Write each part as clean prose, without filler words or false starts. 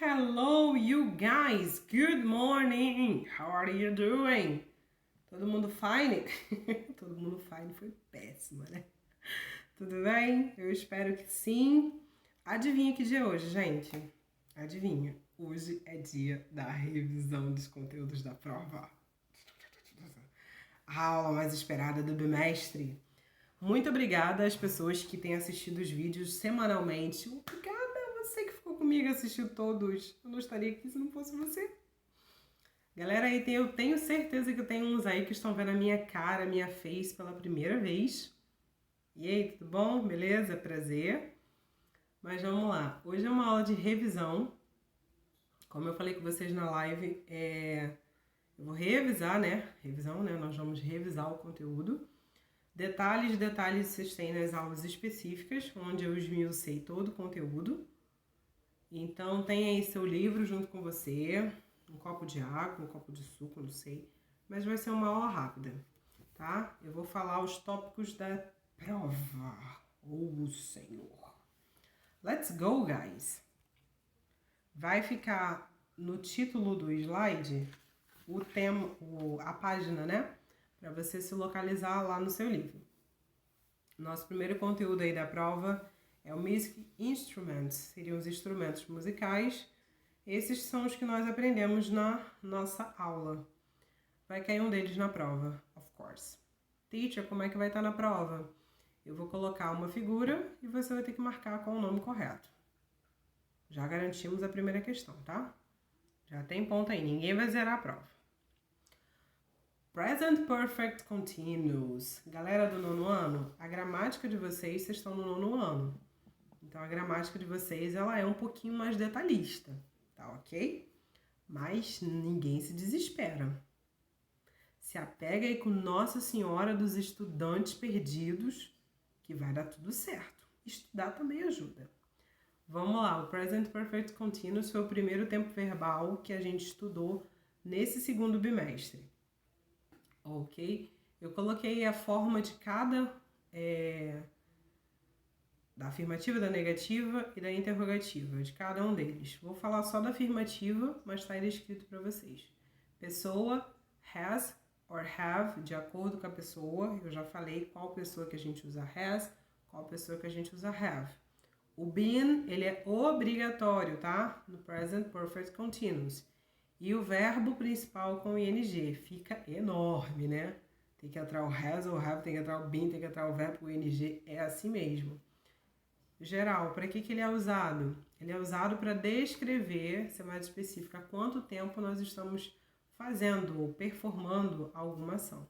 Hello, you guys. Good morning. How are you doing? Todo mundo fine? Todo mundo fine foi péssima, né? Tudo bem? Eu espero que sim. Adivinha que dia é hoje, gente? Adivinha? Hoje é dia da revisão dos conteúdos da prova. A aula mais esperada do bimestre. Muito obrigada às pessoas que têm assistido os vídeos semanalmente. Obrigada a você que ficou comigo e assistiu todos. Eu não estaria aqui se não fosse você. Galera, aí eu tenho certeza que tem uns aí que estão vendo a minha cara, a minha face pela primeira vez. E aí, tudo bom? Beleza? Prazer. Mas vamos lá. Hoje é uma aula de revisão. Como eu falei com vocês na live, eu vou revisar, né? Revisão, né? Nós vamos revisar o conteúdo. Detalhes vocês têm nas aulas específicas, onde eu esmiucei todo o conteúdo. Então, tem aí seu livro junto com você, um copo de água, um copo de suco, não sei. Mas vai ser uma aula rápida, tá? Eu vou falar os tópicos da prova. Oh, Senhor! Let's go, guys! Vai ficar no título do slide o tema, a página, né? Para você se localizar lá no seu livro. Nosso primeiro conteúdo aí da prova é o Music Instruments, seriam os instrumentos musicais. Esses são os que nós aprendemos na nossa aula. Vai cair um deles na prova, of course. Teacher, como é que vai estar na prova? Eu vou colocar uma figura e você vai ter que marcar com o nome correto. Já garantimos a primeira questão, tá? Já tem ponto aí, ninguém vai zerar a prova. Present Perfect Continuous. Galera do nono ano, a gramática de vocês estão no nono ano. Então, a gramática de vocês, ela é um pouquinho mais detalhista, tá ok? Mas ninguém se desespera. Se apega aí com Nossa Senhora dos Estudantes Perdidos, que vai dar tudo certo. Estudar também ajuda. Vamos lá, o Present Perfect Continuous foi o primeiro tempo verbal que a gente estudou nesse segundo bimestre. Ok? Eu coloquei a forma de cada... da afirmativa, da negativa e da interrogativa, de cada um deles. Vou falar só da afirmativa, mas está aí descrito para vocês. Pessoa, has or have, de acordo com a pessoa. Eu já falei qual pessoa que a gente usa has, qual pessoa que a gente usa have. O been, ele é obrigatório, tá? No present perfect continuous. E o verbo principal com ing fica enorme, né? Tem que entrar o has ou have, tem que entrar o been, tem que entrar o verbo com ing, é assim mesmo. Geral, para que ele é usado? Ele é usado para descrever, ser mais específico, há quanto tempo nós estamos fazendo ou performando alguma ação.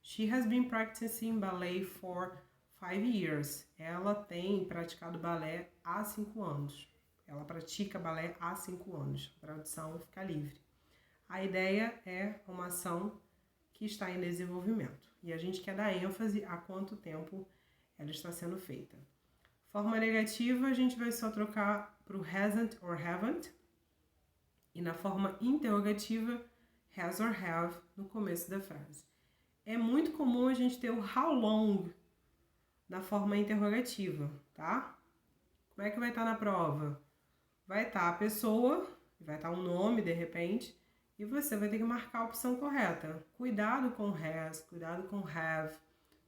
She has been practicing ballet for 5 years. Ela tem praticado balé há 5 anos. Ela pratica balé há 5 anos. A tradução fica livre. A ideia é uma ação que está em desenvolvimento. E a gente quer dar ênfase a quanto tempo ela está sendo feita. Forma negativa, a gente vai só trocar para o hasn't or haven't. E na forma interrogativa, has or have no começo da frase. É muito comum a gente ter o how long na forma interrogativa, tá? Como é que vai estar na prova? Vai estar a pessoa, vai estar um nome de repente, e você vai ter que marcar a opção correta. Cuidado com has, cuidado com have,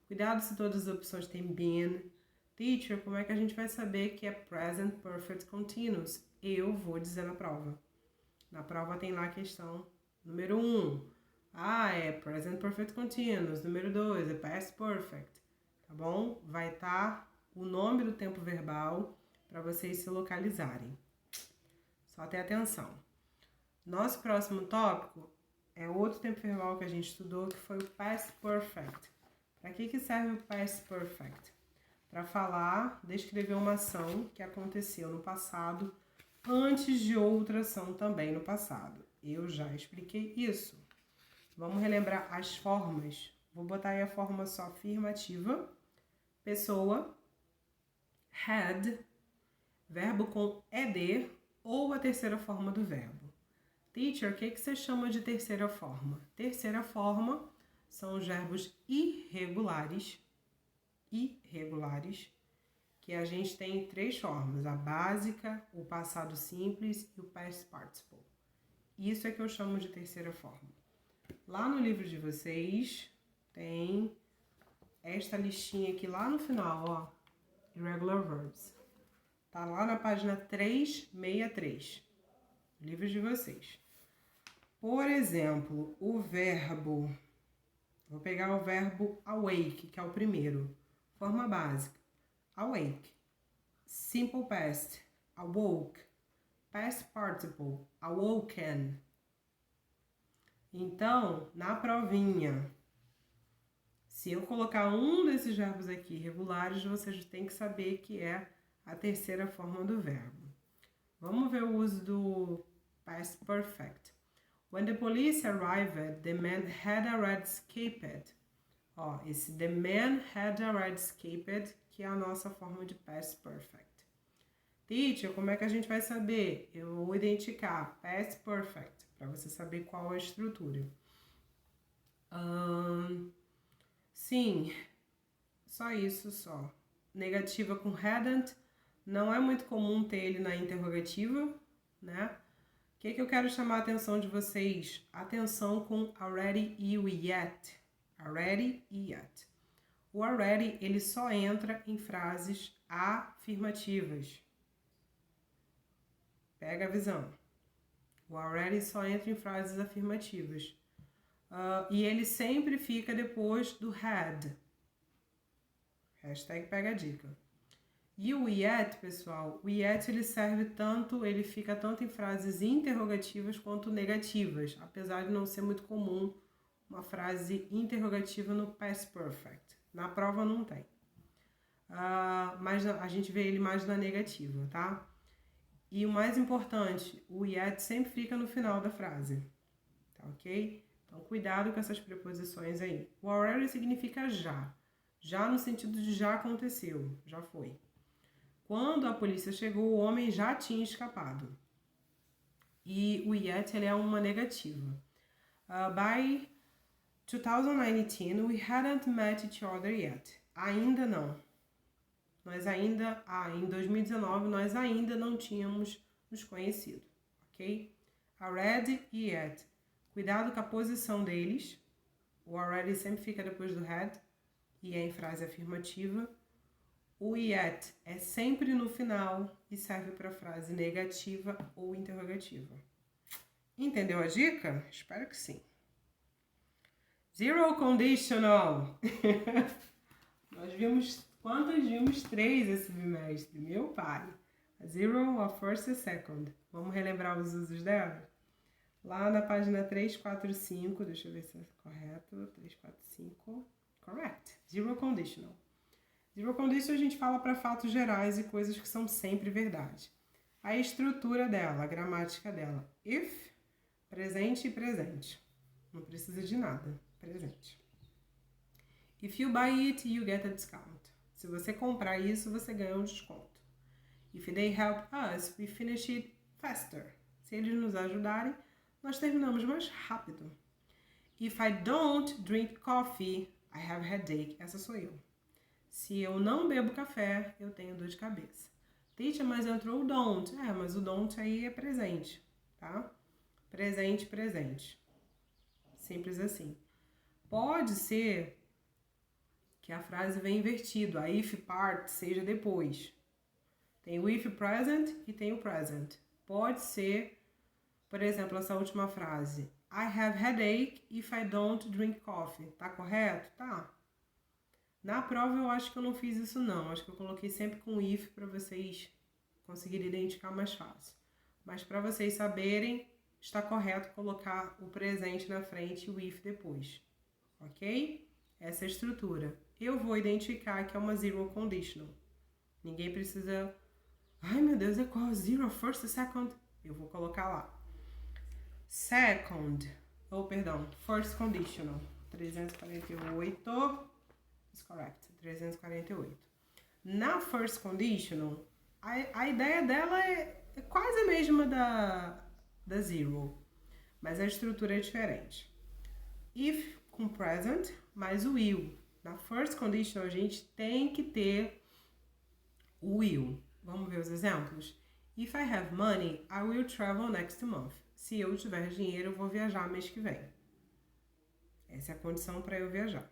cuidado se todas as opções têm been. Teacher, como é que a gente vai saber que é present perfect continuous? Eu vou dizer na prova. Na prova tem lá a questão número 1. É present perfect continuous. Número 2 é past perfect. Tá bom? Vai estar o nome do tempo verbal para vocês se localizarem. Só ter atenção. Nosso próximo tópico é outro tempo verbal que a gente estudou, que foi o past perfect. Para que serve o past perfect? Para falar, descrever uma ação que aconteceu no passado antes de outra ação também no passado. Eu já expliquei isso. Vamos relembrar as formas. Vou botar aí a forma só afirmativa. Pessoa, had, verbo com ed ou a terceira forma do verbo. Teacher, o que você chama de terceira forma? Terceira forma são os verbos irregulares, que a gente tem 3 formas, a básica, o passado simples e o past participle. Isso é que eu chamo de terceira forma. Lá no livro de vocês tem esta listinha aqui lá no final, ó, irregular verbs. Tá lá na página 363, livro de vocês. Por exemplo, o verbo, vou pegar o verbo awake, que é o primeiro, forma básica. Awake, simple past, awoke, past participle, awoken. Então, na provinha, se eu colocar um desses verbos aqui regulares, vocês têm que saber que é a terceira forma do verbo. Vamos ver o uso do past perfect. When the police arrived, the man had already escaped. Ó, esse the man had already escaped, que é a nossa forma de past perfect. Teacher, como é que a gente vai saber? Eu vou identificar past perfect, para você saber qual é a estrutura. Sim, só isso, só. Negativa com hadn't, não é muito comum ter ele na interrogativa, né? O que eu quero chamar a atenção de vocês? Atenção com already e o yet. Already e yet. O already, ele só entra em frases afirmativas. Pega a visão. O already só entra em frases afirmativas. E ele sempre fica depois do had. Hashtag pega a dica. E o yet, pessoal, o yet ele fica tanto em frases interrogativas quanto negativas, apesar de não ser muito comum uma frase interrogativa no past perfect. Na prova não tem. Mas a gente vê ele mais na negativa, tá? E o mais importante, o yet sempre fica no final da frase, tá ok? Então, cuidado com essas preposições aí. O already significa já. Já no sentido de já aconteceu, já foi. Quando a polícia chegou, o homem já tinha escapado. E o yet, ele é uma negativa. By 2019, we hadn't met each other yet. Ainda não. Em 2019, nós ainda não tínhamos nos conhecido, ok? Already e yet. Cuidado com a posição deles. O already sempre fica depois do had e é em frase afirmativa. O yet é sempre no final e serve para frase negativa ou interrogativa. Entendeu a dica? Espero que sim. Zero conditional. Nós vimos, quantas vimos? 3 esse bimestre, meu pai. A zero, a first e a second. Vamos relembrar os usos dela? Lá na página 345, deixa eu ver se é correto. 345, correct. Zero conditional. Zero conditional a gente fala para fatos gerais e coisas que são sempre verdade. A estrutura dela, a gramática dela. If, presente e presente. Não precisa de nada. Presente. If you buy it, you get a discount. Se você comprar isso, você ganha um desconto. If they help us, we finish it faster. Se eles nos ajudarem, nós terminamos mais rápido. If I don't drink coffee, I have headache. Essa sou eu. Se eu não bebo café, eu tenho dor de cabeça. Teacher, mas entrou o don't. Mas o don't aí é presente, tá? Presente, presente. Simples assim. Pode ser que a frase venha invertido, a if part seja depois. Tem o if present e tem o present. Pode ser, por exemplo, essa última frase. I have headache if I don't drink coffee. Tá correto? Tá. Na prova eu acho que eu não fiz isso não. Acho que eu coloquei sempre com if para vocês conseguirem identificar mais fácil. Mas para vocês saberem, está correto colocar o presente na frente e o if depois. Ok? Essa é a estrutura. Eu vou identificar que é uma zero conditional. Ninguém precisa... Ai, meu Deus, é qual? Zero, first, second? Eu vou colocar lá. First conditional. 348. Is correct. 348. Na first conditional, a ideia dela é quase a mesma da zero. Mas a estrutura é diferente. If com present, mais o will. Na first condition, a gente tem que ter will. Vamos ver os exemplos? If I have money, I will travel next month. Se eu tiver dinheiro, eu vou viajar mês que vem. Essa é a condição para eu viajar.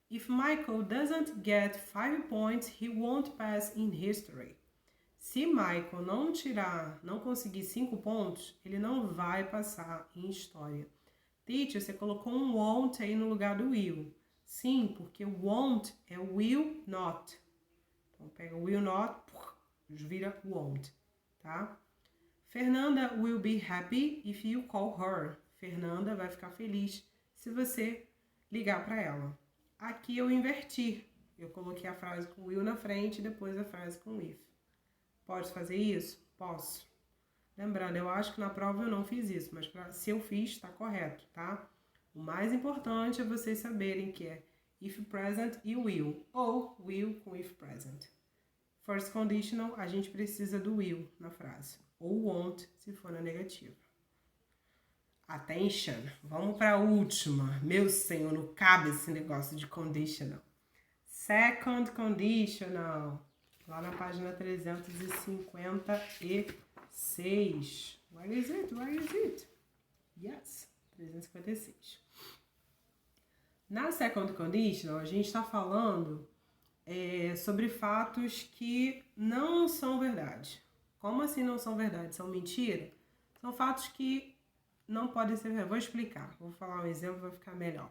If Michael doesn't get 5 points, he won't pass in history. Se Michael não conseguir 5 pontos, ele não vai passar em história. Teacher, você colocou um won't aí no lugar do will. Sim, porque won't é will not. Então pega will not, vira won't, tá? Fernanda will be happy if you call her. Fernanda vai ficar feliz se você ligar para ela. Aqui eu inverti. Eu coloquei a frase com will na frente e depois a frase com if. Pode fazer isso? Posso. Lembrando, eu acho que na prova eu não fiz isso, mas se eu fiz, está correto, tá? O mais importante é vocês saberem que é if present e will, ou will com if present. First conditional, a gente precisa do will na frase, ou won't se for na negativa. Attention, vamos para a última. Meu senhor, não cabe esse negócio de conditional. Second conditional, lá na página 356. Where is it? Where is it? Yes, 356. Na second conditional, a gente está falando sobre fatos que não são verdade. Como assim não são verdade? São mentira? São fatos que não podem ser verdade. Vou explicar. Vou falar um exemplo, vai ficar melhor.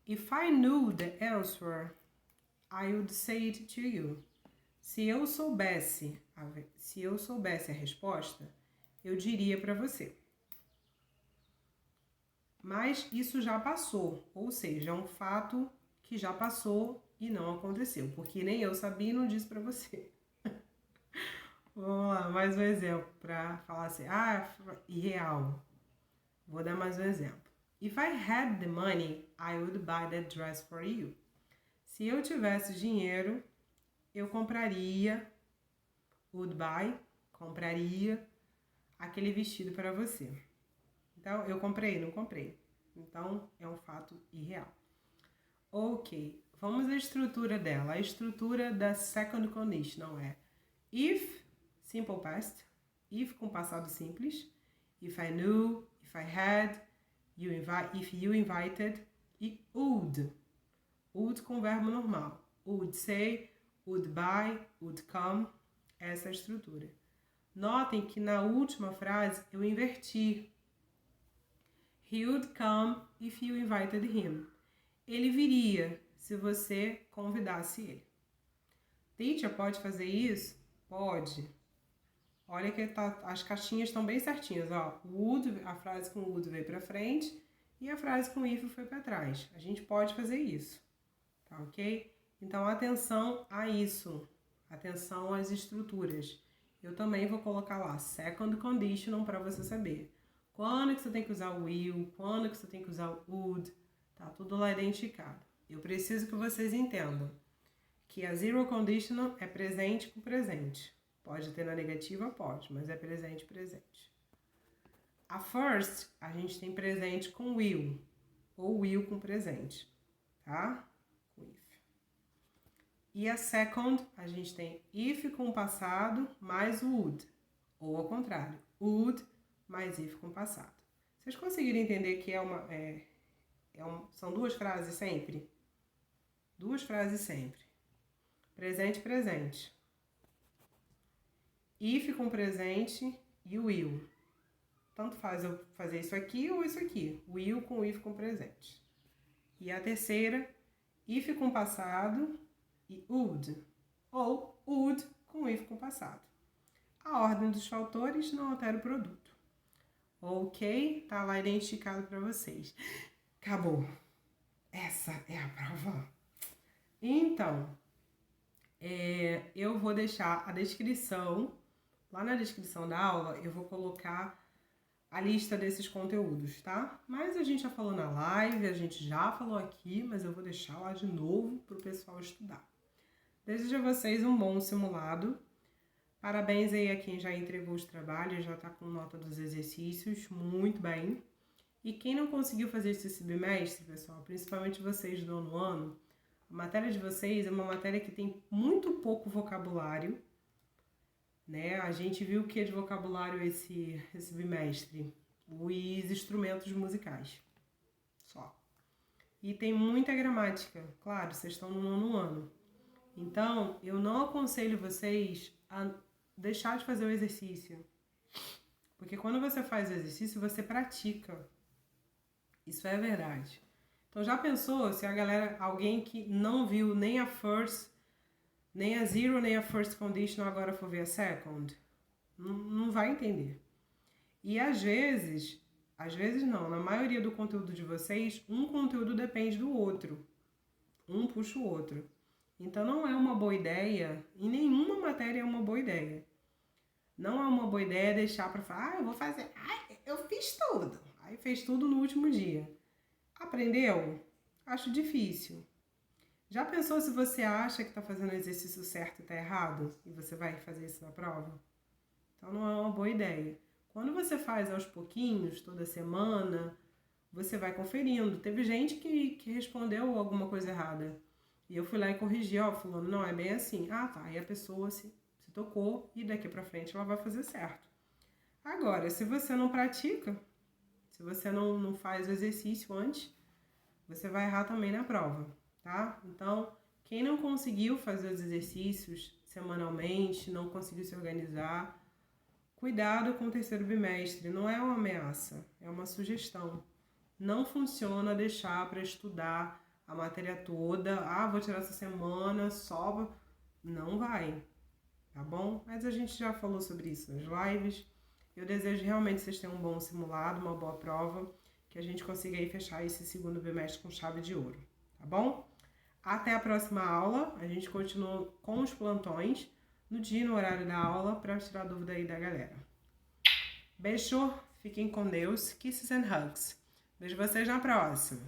If I knew the answer, I would say it to you. Se eu soubesse a resposta, eu diria para você. Mas isso já passou, ou seja, é um fato que já passou e não aconteceu, porque nem eu sabia e não disse para você. Vamos lá, mais um exemplo para falar assim, irreal. Vou dar mais um exemplo. If I had the money, I would buy that dress for you. Se eu tivesse dinheiro, eu compraria aquele vestido para você. Então, eu comprei, não comprei. Então, é um fato irreal. Ok, vamos à estrutura dela. A estrutura da second conditional é if, simple past, if com passado simples, if I knew, if I had, if you invited, e would. Would com verbo normal. Would say, would buy, would come, essa é a estrutura. Notem que na última frase eu inverti. He would come if you invited him. Ele viria se você convidasse ele. Teacher, pode fazer isso? Pode. Olha que as caixinhas estão bem certinhas, ó. Would, a frase com would veio para frente e a frase com if foi para trás. A gente pode fazer isso, tá ok? Então, atenção a isso. Atenção às estruturas. Eu também vou colocar lá, second conditional, para você saber. Quando que você tem que usar o will, quando que você tem que usar o would, tá tudo lá identificado. Eu preciso que vocês entendam que a zero conditional é presente com presente. Pode ter na negativa? Pode, mas é presente. A first, a gente tem presente com will, ou will com presente, tá? Com if. E a second, a gente tem if com passado mais would, ou ao contrário, would mais if com passado. Vocês conseguiram entender que são duas frases sempre? Duas frases sempre. Presente, presente. If com presente e will. Tanto faz eu fazer isso aqui ou isso aqui. Will com if com presente. E a terceira, if com passado e would. Ou would com if com passado. A ordem dos fatores não altera o produto. Ok? Tá lá identificado para vocês. Acabou. Essa é a prova. Então, eu vou deixar a descrição, lá na descrição da aula, eu vou colocar a lista desses conteúdos, tá? Mas a gente já falou na live, a gente já falou aqui, mas eu vou deixar lá de novo para o pessoal estudar. Desejo a vocês um bom simulado. Parabéns aí a quem já entregou os trabalhos, já está com nota dos exercícios, muito bem. E quem não conseguiu fazer esse bimestre, pessoal, principalmente vocês do nono ano, A matéria de vocês é uma matéria que tem muito pouco vocabulário, né? A gente viu o que é de vocabulário esse bimestre? Os instrumentos musicais, só. E tem muita gramática, claro, vocês estão no 9º ano. Então, eu não aconselho vocês a deixar de fazer o exercício. Porque quando você faz o exercício, você pratica. Isso é verdade. Então, já pensou se alguém que não viu nem a first, nem a zero, nem a first condition, agora for ver a second? Não vai entender. E às vezes não, na maioria do conteúdo de vocês, um conteúdo depende do outro. Um puxa o outro. Então não é uma boa ideia, em nenhuma matéria é uma boa ideia. Não é uma boa ideia deixar para falar, eu vou fazer, eu fiz tudo. Aí fez tudo no último dia. Aprendeu? Acho difícil. Já pensou se você acha que está fazendo o exercício certo e está errado? E você vai fazer isso na prova? Então não é uma boa ideia. Quando você faz aos pouquinhos, toda semana, você vai conferindo. Teve gente que respondeu alguma coisa errada. E eu fui lá e corrigi, fulano, não, é bem assim. Ah, tá, aí a pessoa se tocou e daqui pra frente ela vai fazer certo. Agora, se você não pratica, se você não faz o exercício antes, você vai errar também na prova, tá? Então, quem não conseguiu fazer os exercícios semanalmente, não conseguiu se organizar, cuidado com o 3º bimestre, não é uma ameaça, é uma sugestão. Não funciona deixar para estudar a matéria toda, vou tirar essa semana, só. Não vai, tá bom? Mas a gente já falou sobre isso nas lives. Eu desejo realmente que vocês tenham um bom simulado, uma boa prova, que a gente consiga aí fechar esse 2º bimestre com chave de ouro, tá bom? Até a próxima aula, a gente continua com os plantões, no dia e no horário da aula, para tirar dúvida aí da galera. Beijo, fiquem com Deus, kisses and hugs. Vejo vocês na próxima.